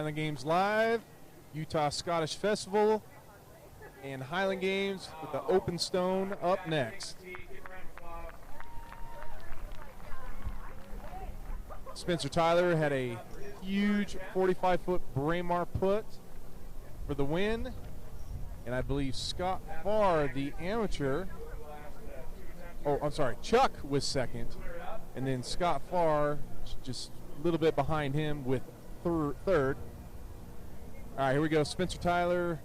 Highland Games Live, Utah Scottish Festival, and Highland Games with the open stone up next. Spencer Tyler had a huge 45-foot Braemar put for the win. And I believe Scott Farr, the amateur, Chuck was second. And then Scott Farr just a little bit behind him with third. All right, here we go. Spencer Tyler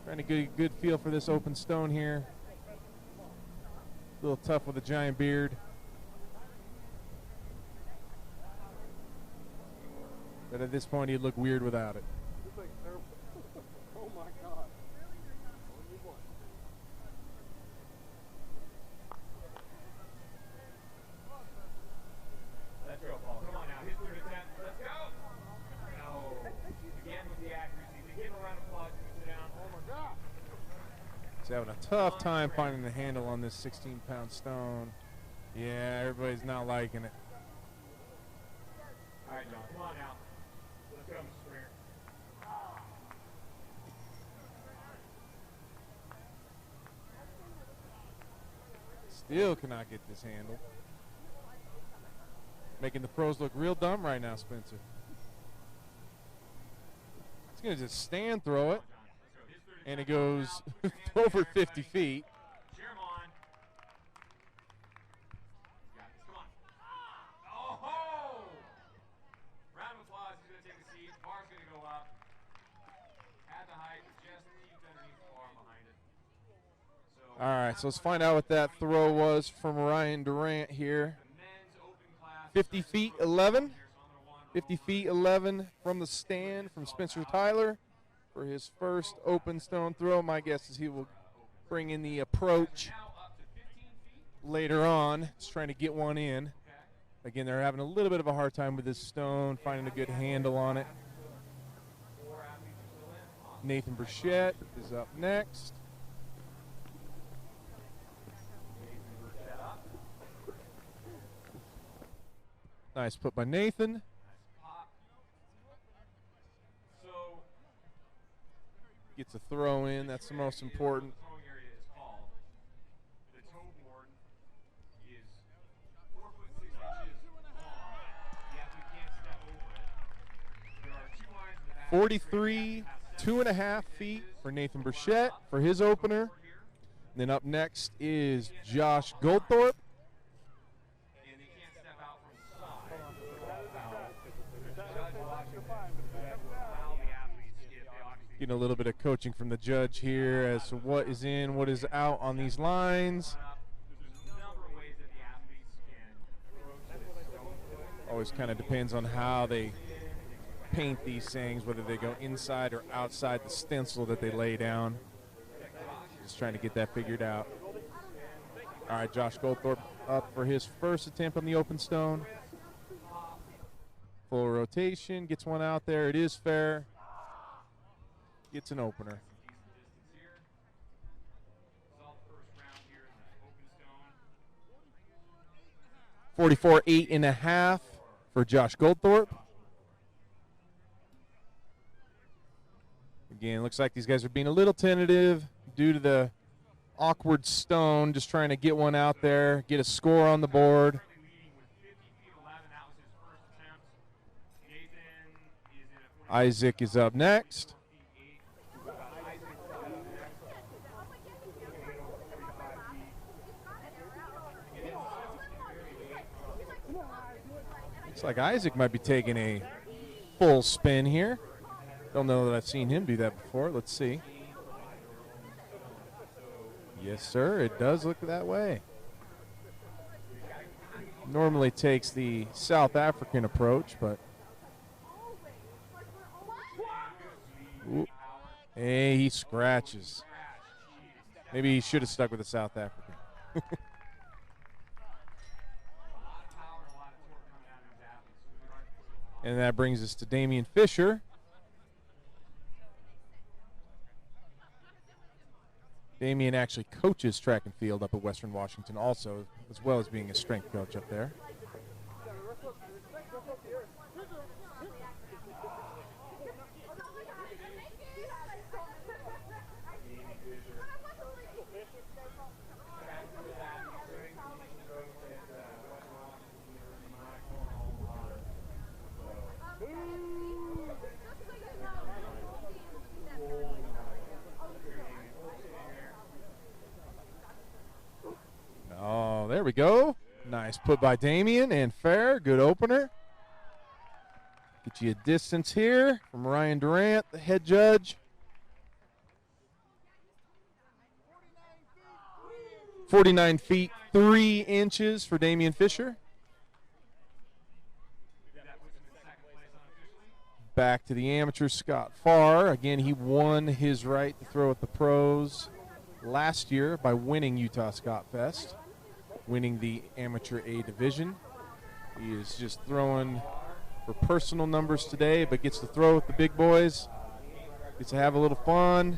trying to get a good feel for this open stone here. A little tough with a giant beard. But at this point, he'd look weird without it. Oh, my God. Let's go, Paul. Come on now. His third attempt. Let's go. No. Again with the accuracy. To give a round of applause. Sit down. Oh, my God. He's having a tough time finding the handle on this 16-pound stone. Yeah, everybody's not liking it. All right, John. Come on now. Let's go, Mr. Springer. Still cannot get this handle. Making the pros look real dumb right now, Spencer. He's going to just stand throw it, and it goes over 50 feet. Cheer him on. Come on. Oh-ho! Round of applause. He's going to take a seat. Bar's going to go up. At the height, just underneath the bar behind it. All right, so let's find out what that throw was from Ryan Durant here. 50 feet 11. 50 feet 11 from the stand from Spencer Tyler for his first open stone throw. My guess is he will bring in the approach later on. He's trying to get one in. Again, they're having a little bit of a hard time with this stone, finding a good handle on it. Nathan Burchett is up next. Nice put by Nathan. Gets a throw in. That's the most important. The toe board is 4 foot 6 inches long. The athlete can't step over it. There are 2 lines in the back. 43, 2.5 feet for Nathan Burchett for his opener. And then up next is Josh Goldthorpe. And they can't step out from the side. Getting a little bit of coaching from the judge here as to what is in, what is out on these lines. Always kind of depends on how they paint these things, whether they go inside or outside the stencil that they lay down. Just trying to get that figured out. All right, Josh Goldthorpe up for his first attempt on the open stone. Full rotation, gets one out there. It is fair. Gets an opener. 44, 8.5 for Josh Goldthorpe. Again, looks like these guys are being a little tentative due to the awkward stone, just trying to get one out there, get a score on the board. Isaac is up next. Looks like Isaac might be taking a full spin here. Don't know that I've seen him do that before. Let's see. Yes, sir. It does look that way. Normally takes the South African approach, but ooh. Hey, he scratches. Maybe he should have stuck with the South African. And that brings us to Damien Fisher. Damien actually coaches track and field up at Western Washington also, as well as being a strength coach up there. we go. Nice put by Damien and fair. Good opener. Get you a distance here from Ryan Durant, the head judge. 49 feet 3 inches for Damien Fisher. Back to the amateur Scott Farr. Again, he won his right to throw at the pros last year by winning Utah Scott Fest, winning the amateur A division. He is just throwing for personal numbers today, but gets to throw with the big boys, gets to have a little fun,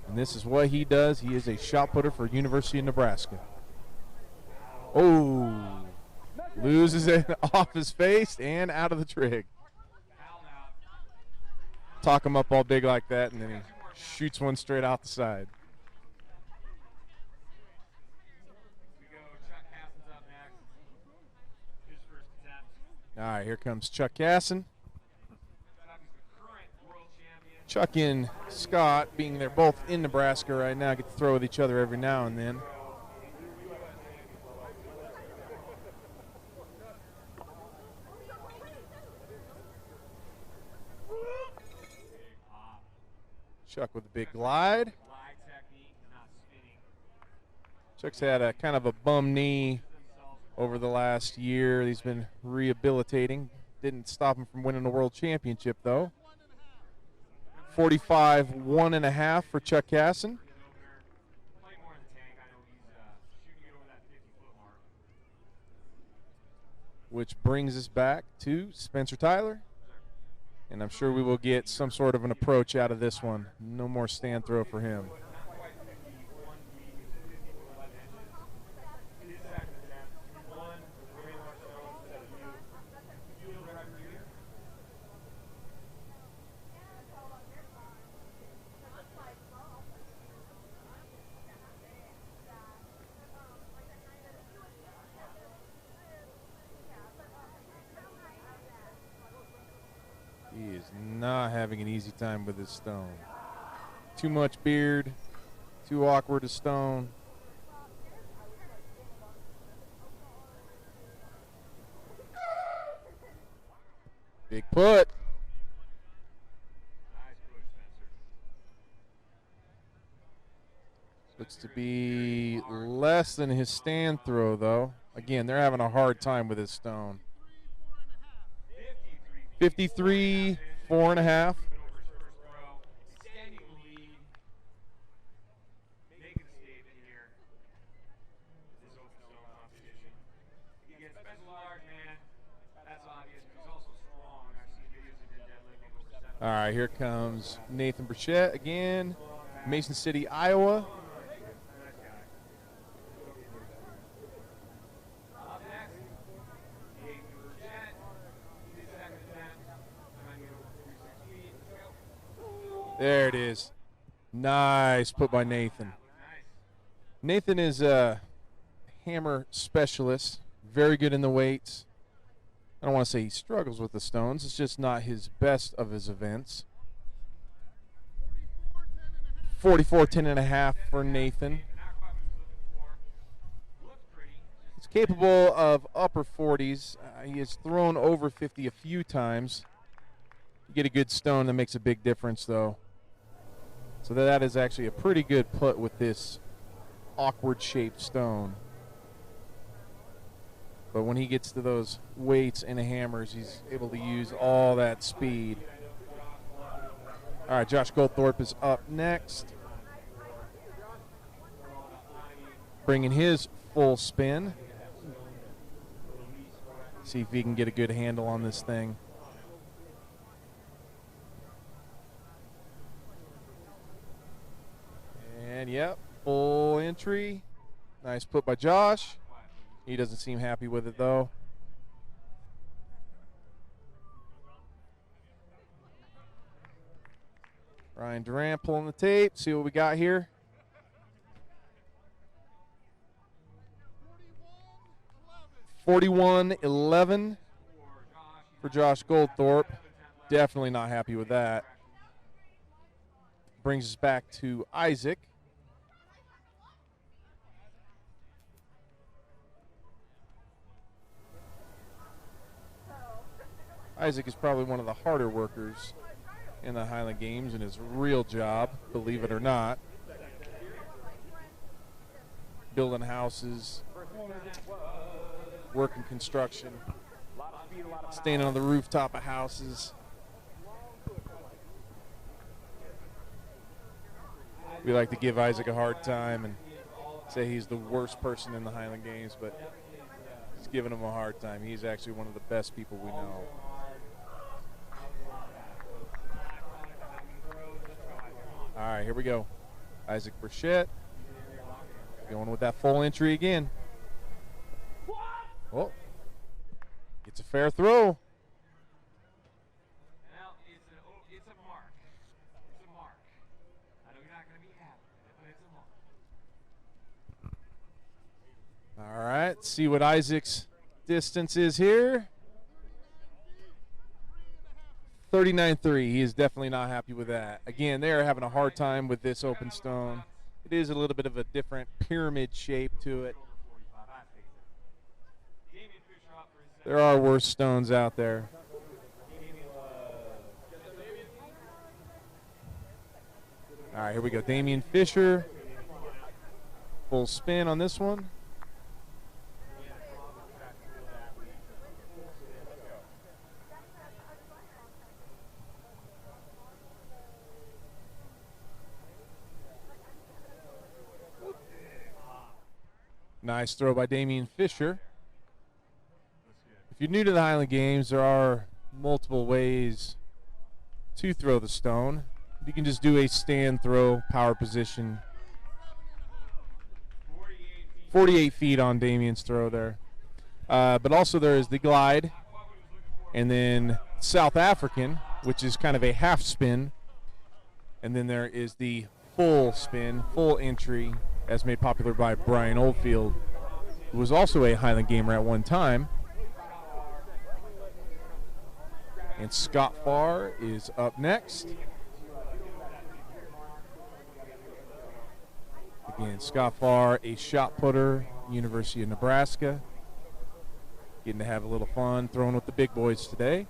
and this is what he does. He is a shot putter for University of Nebraska. Oh, loses it off his face and out of the trig. Talk him up all big like that, and then he shoots one straight out the side. All right, here comes Chuck Casson. Chuck and Scott, being they're both in Nebraska right now, get to throw with each other every now and then. Chuck with a big glide. Chuck's had a kind of a bum knee over the last year. He's been rehabilitating. Didn't stop him from winning a world championship, though. 45 1.5 for Chuck Casson. Which brings us back to Spencer Tyler. And I'm sure we will get some sort of an approach out of this one. No more stand throw for him. He is not having an easy time with his stone. Too much beard, too awkward a stone. Big put. Looks to be less than his stand throw, though. Again, they're having a hard time with his stone. 53 4.5. All right, here comes Nathan Burchett again, Mason City, Iowa. There it is. Nice put by Nathan. Nathan is a hammer specialist, very good in the weights. I don't want to say he struggles with the stones. It's just not his best of his events. 44 10.5 for Nathan. He's capable of upper 40s. He has thrown over 50 a few times. You get a good stone, that makes a big difference, though. So that is actually a pretty good put with this awkward shaped stone. But when he gets to those weights and hammers, he's able to use all that speed. All right, Josh Goldthorpe is up next. Bringing his full spin. See if he can get a good handle on this thing. And yep, full entry. Nice put by Josh. He doesn't seem happy with it, though. Ryan Durant pulling the tape. See what we got here. $41-11 for Josh Goldthorpe. Definitely not happy with that. Brings us back to Isaac. Isaac is probably one of the harder workers in the Highland Games in his real job, believe it or not. Building houses, working construction, standing on the rooftop of houses. We like to give Isaac a hard time and say he's the worst person in the Highland Games, but he's giving him a hard time. He's actually one of the best people we know. All right, here we go. Isaac Burchett going with that full entry again. Oh, it's a fair throw. Well, it's a mark. It's a mark. I know you're not going to be happy with it, but it's a mark. All right, see what Isaac's distance is here. 39-3. He is definitely not happy with that. Again, they are having a hard time with this open stone. It is a little bit of a different pyramid shape to it. There are worse stones out there. All right, here we go. Damian Fisher. Full spin on this one. Nice throw by Damien Fisher. If you're new to the Highland Games, there are multiple ways to throw the stone. You can just do a stand throw, power position. 48 feet on Damien's throw there. But also there is the glide, and then South African, which is kind of a half spin. And then there is the full spin, full entry, as made popular by Brian Oldfield, who was also a Highland Gamer at one time. And Scott Farr is up next. Again, Scott Farr, a shot putter, University of Nebraska. Getting to have a little fun throwing with the big boys today.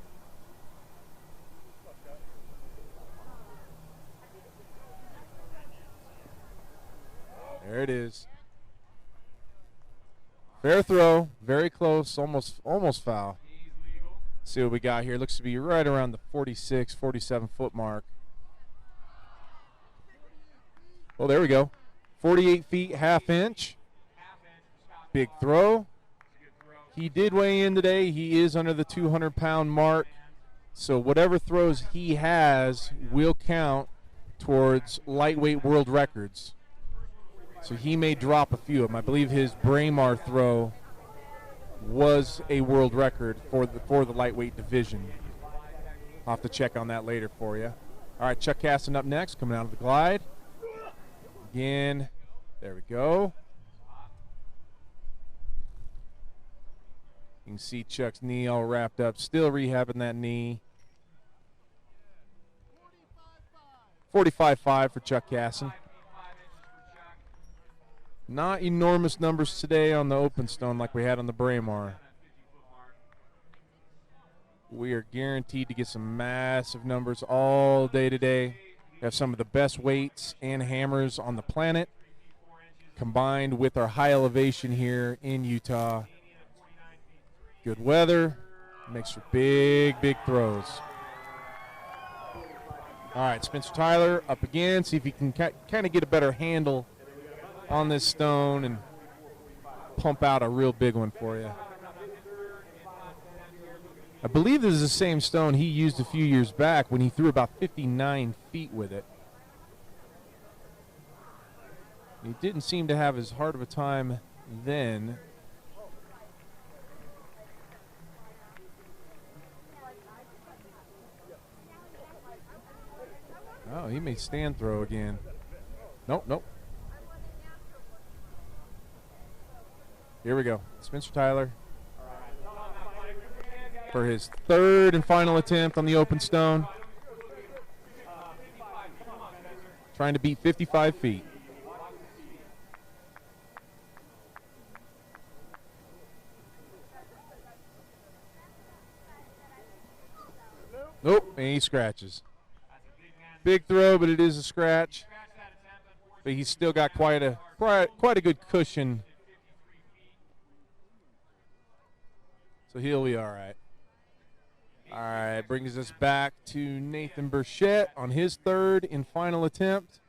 There it is. Fair throw, very close, almost foul. See what we got here. Looks to be right around the 46, 47 foot mark. Well, there we go. 48 feet, half inch. Big throw. He did weigh in today. He is under the 200-pound mark. So whatever throws he has will count towards lightweight world records. So he may drop a few of them. I believe his Braemar throw was a world record for the lightweight division. I'll have to check on that later for you. All right, Chuck Caston up next, coming out of the glide. Again, there we go. You can see Chuck's knee all wrapped up, still rehabbing that knee. 45-5 for Chuck Caston. Not enormous numbers today on the open stone like we had on the Braemar. We are guaranteed to get some massive numbers all day today. We have some of the best weights and hammers on the planet, combined with our high elevation here in Utah. Good weather makes for big, big throws. All right, Spencer Tyler up again. See if he can kind of get a better handle on this stone and pump out a real big one for you. I believe this is the same stone he used a few years back when he threw about 59 feet with it. He didn't seem to have as hard of a time then. Oh, he may stand throw again. Nope. Here we go. Spencer Tyler for his third and final attempt on the open stone. Trying to beat 55 feet. and he scratches. Big throw, but it is a scratch. But he's still got quite a good cushion. So he'll be all right. All right, brings us back to Nathan Burchett on his third and final attempt.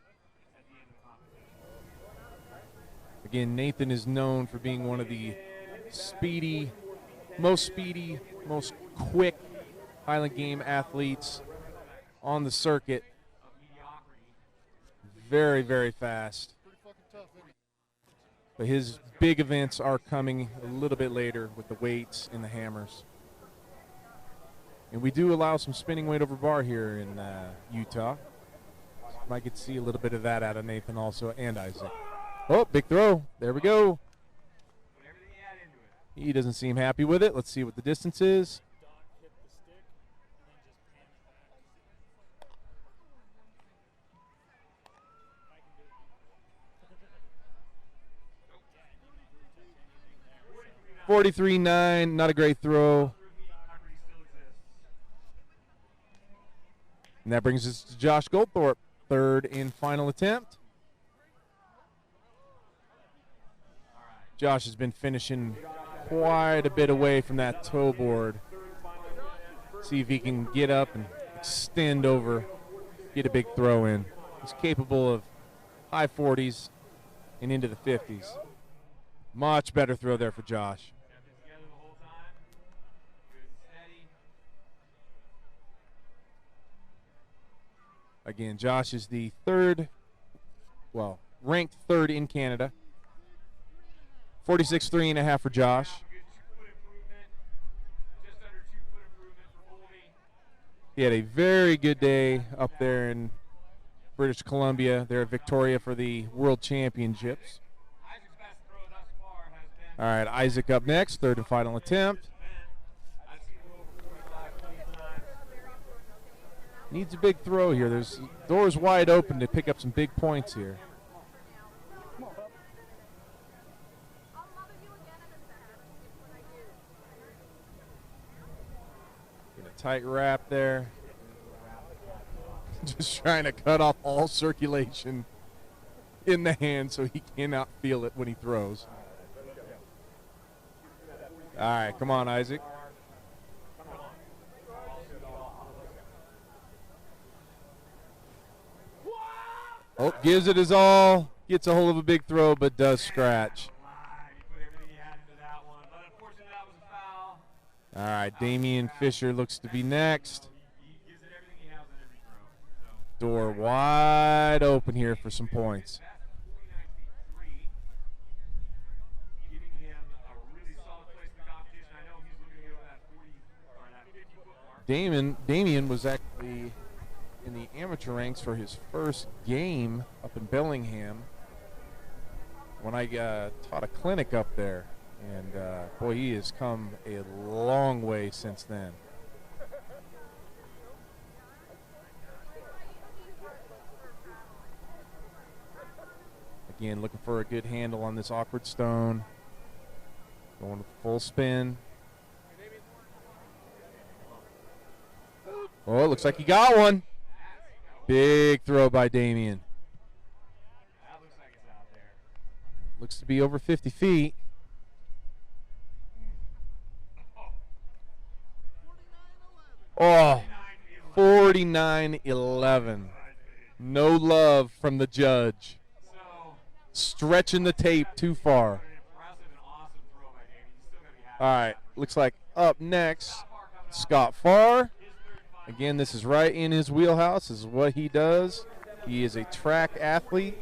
Again, Nathan is known for being one of the most quick Highland Game athletes on the circuit. Very, very fast. But his big events are coming a little bit later with the weights and the hammers. And we do allow some spinning weight over bar here in Utah. Might get to see a little bit of that out of Nathan also, and Isaac. Oh, big throw. There we go. He doesn't seem happy with it. Let's see what the distance is. .43.9, not a great throw. And that brings us to Josh Goldthorpe, third and final attempt. Josh has been finishing quite a bit away from that toe board. See if he can get up and extend over, get a big throw in. He's capable of high 40s and into the 50s. Much better throw there for Josh. Again, Josh is the ranked third in Canada. 46.3.5 for Josh. He had a very good day up there in British Columbia. They're at Victoria for the World Championships. All right, Isaac up next, third and final attempt. Needs a big throw here. There's doors wide open to pick up some big points here. Get a tight wrap there. Just trying to cut off all circulation in the hand so he cannot feel it when he throws. All right, come on, Isaac. Oh, gives it his all. Gets a hold of a big throw, but does scratch. All right, Damian Fisher looks to be next. Door wide open here for some points. Damien was actually in the amateur ranks for his first game up in Bellingham when I taught a clinic up there. And, boy, he has come a long way since then. Again, looking for a good handle on this awkward stone. Going with full spin. Oh, it looks like he got one. Big throw by Damien. Looks to be over 50 feet. Oh, 49-11. No love from the judge. Stretching the tape too far. All right, looks like up next, Scott Farr. Again, this is right in his wheelhouse. This is what he does. He is a track athlete.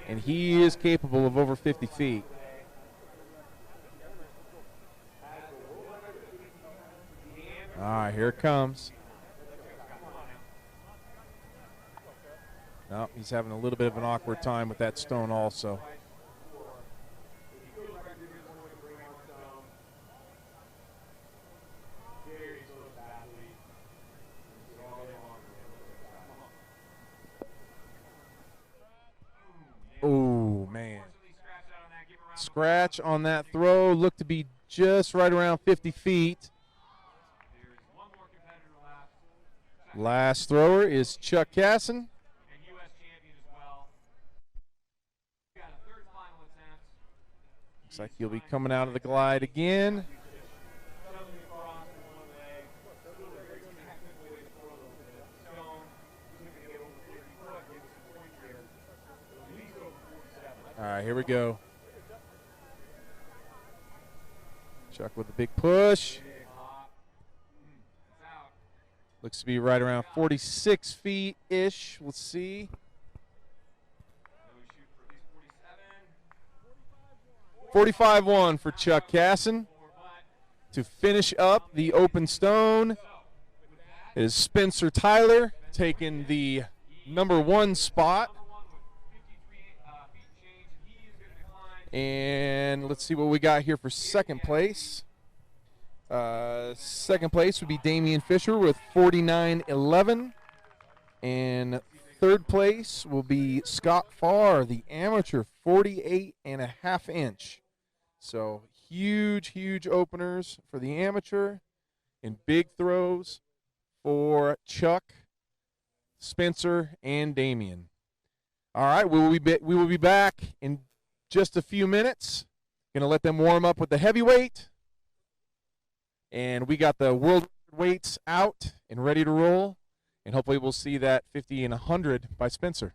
And he is capable of over 50 feet. All right, here it comes. No, he's having a little bit of an awkward time with that stone also. Oh, man. Scratch on that throw. Looked to be just right around 50 feet. Last thrower is Chuck Casson. And U.S. champion as well. We got a third final attempt. Looks like he'll be coming out of the glide again. All right, here we go. Chuck with a big push. Looks to be right around 46 feet-ish. We'll see. 45-1 for Chuck Casson. To finish up the open stone is Spencer Tyler taking the #1 spot. And let's see what we got here for second place. Second place would be Damien Fisher with 49.11. And third place will be Scott Farr, the amateur, 48.5 inch. So huge, huge openers for the amateur and big throws for Chuck, Spencer, and Damien. All right, we will be back in just a few minutes. Going to let them warm up with the heavyweight. And we got the world weights out and ready to roll. And hopefully we'll see that 50 and 100 by Spencer.